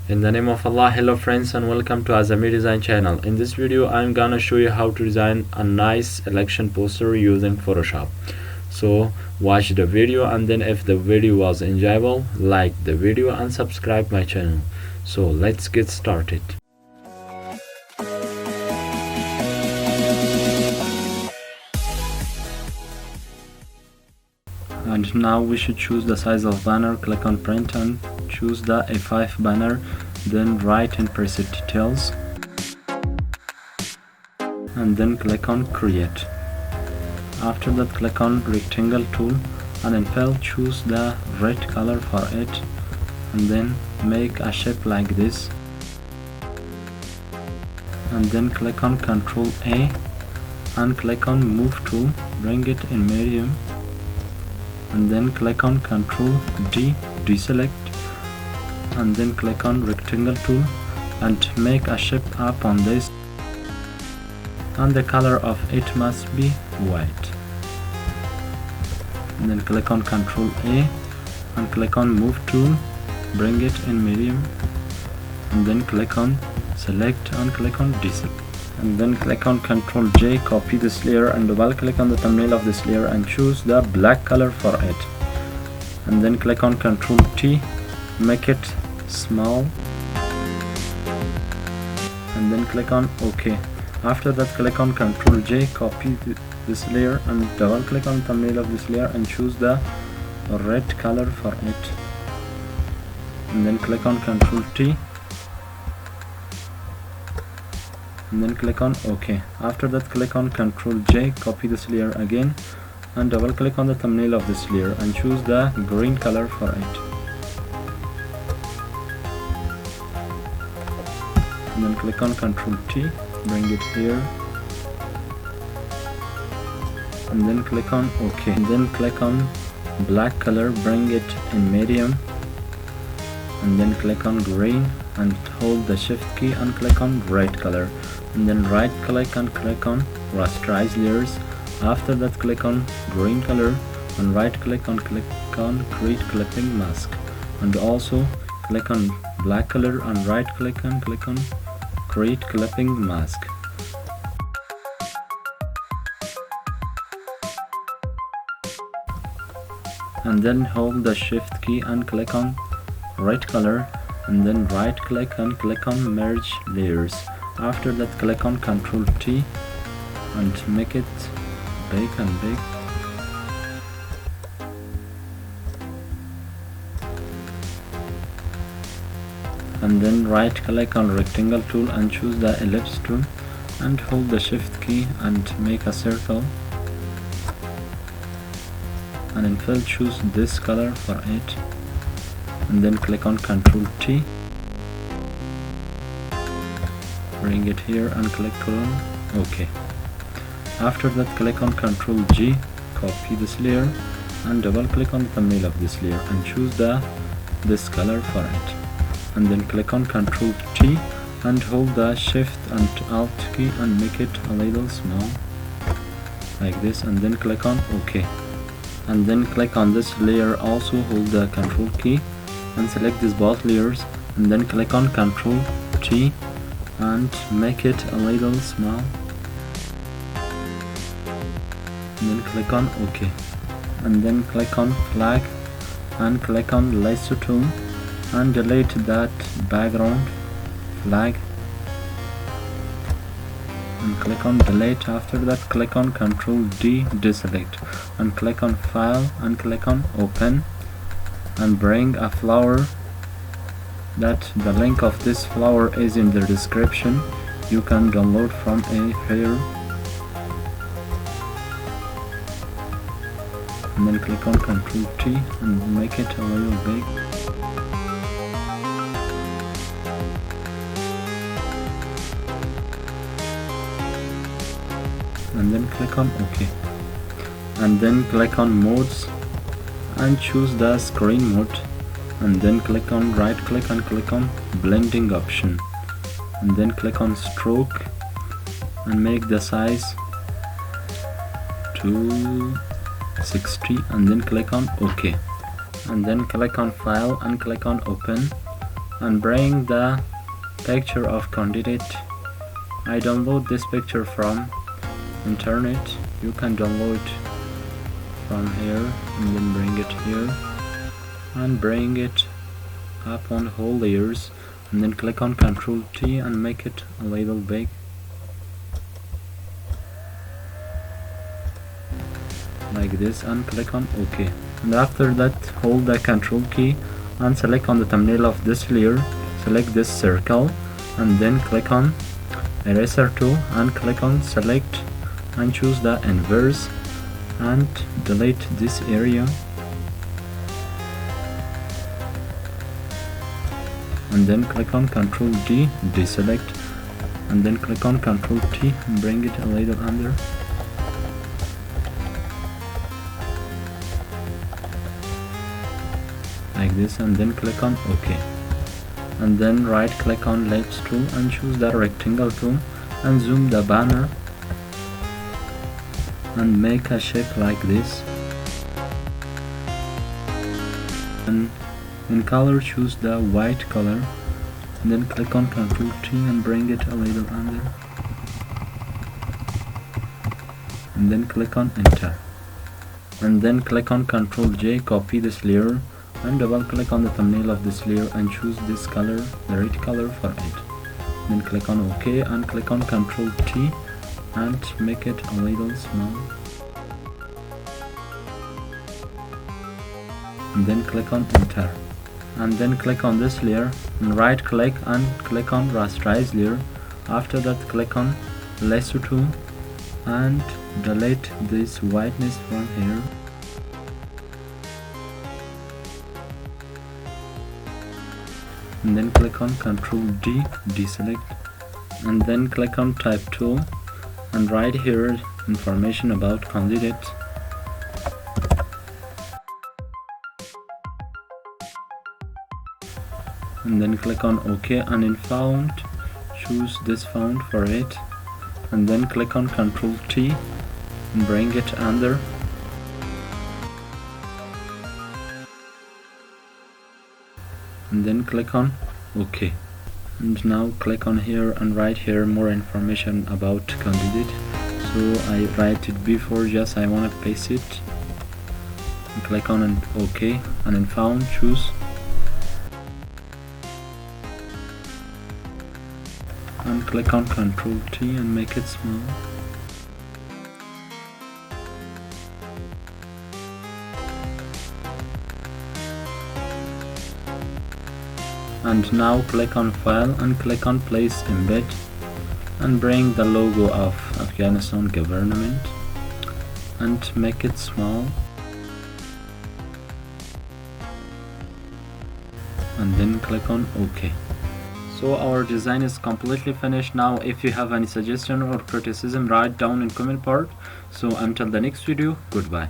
In the name of Allah, hello friends and welcome to Aa-zami design channel. In this video I'm gonna show you how to design a nice election poster using Photoshop. So watch the video, and then if the video was enjoyable, like the video and subscribe my channel. So let's get started. And now we should choose the size of banner. Click on print and choose the A5 banner, then write in preset details and then click on create. After that, click on rectangle tool and in fill choose the red color for it and then make a shape like this, and then click on Ctrl A and click on move tool, bring it in medium, and then click on Ctrl D, deselect, and then click on rectangle tool and make a shape up on this, and the color of it must be white. And then click on Ctrl A and click on move tool, bring it in medium, and then click on select and click on deselect. And then click on Ctrl J, copy this layer and double click on the thumbnail of this layer and choose the black color for it, and then click on Ctrl T, make it small, and then click on OK. After that, click on Ctrl J, copy this layer and double click on the thumbnail of this layer and choose the red color for it, and then click on Ctrl T and then click on OK. After that, click on Ctrl J, copy this layer again and double click on the thumbnail of this layer and choose the green color for it, and then click on Ctrl T, bring it here, and then click on OK. And then click on black color, bring it in medium, and then click on green and hold the shift key and click on red color, and then right click and click on rasterize layers. After that, click on green color and right click on create clipping mask, and also click on black color and right click and click on create clipping mask. And then hold the shift key and click on red color, and then right click and click on merge layers. After that, click on Ctrl T and make it big and big, and then right click on rectangle tool and choose the ellipse tool and hold the shift key and make a circle, and in fill choose this color for it, and then click on Ctrl T, bring it here and click on OK. After that, click on Ctrl G, copy this layer and double click on the thumbnail of this layer and choose this color for it, and then click on Ctrl T and hold the shift and alt key and make it a little small like this, and then click on OK. And then click on this layer, also hold the Ctrl key and select these both layers, and then click on Ctrl T and make it a little small, and then click on OK. And then click on flag and click on lasso tool and delete that background flag and click on delete. After that, click on Ctrl D, deselect, and click on file and click on open, and bring a flower that the link of this flower is in the description. You can download from here, and then click on Ctrl T and make it a little big, and then click on OK. And then click on modes and choose the screen mode, and then click on right click and click on blending option, and then click on stroke and make the size 260 and then click on OK. And then click on file and click on open and bring the picture of candidate. I download this picture from internet. You can download from here and then bring it here and bring it up on whole layers, and then click on Ctrl T and make it a little big like this and click on OK. And after that, hold the Ctrl key and select on the thumbnail of this layer, select this circle and then click on eraser tool and click on select and choose the inverse and delete this area, and then click on Ctrl D, deselect, and then click on Ctrl T and bring it a little under. Like this, and then click on OK. And then right click on ellipse tool and choose the rectangle tool and zoom the banner and make a shape like this. And in color, choose the white color, and then click on Ctrl T and bring it a little under, and then click on enter, and then click on Ctrl J, copy this layer and double click on the thumbnail of this layer and choose this color, the red color for it. Then click on OK and click on Ctrl T and make it a little small, and then click on enter, and then click on this layer and right click and click on rasterize layer. After that, click on lasso tool and delete this whiteness from here, and then click on Ctrl D, deselect, and then click on type tool and write here information about candidate, and then click on OK, and in font choose this font for it, and then click on Ctrl T and bring it under, and then click on OK. And now click on here and write here more information about candidate. So I write it before, just I want to paste it, and click on OK, and in font choose and click on Ctrl T and make it small. And now click on File and click on Place Embed and bring the logo of Afghanistan government and make it small, and then click on OK. So our design is completely finished. Now if you have any suggestion or criticism, write down in comment part. So until the next video, goodbye.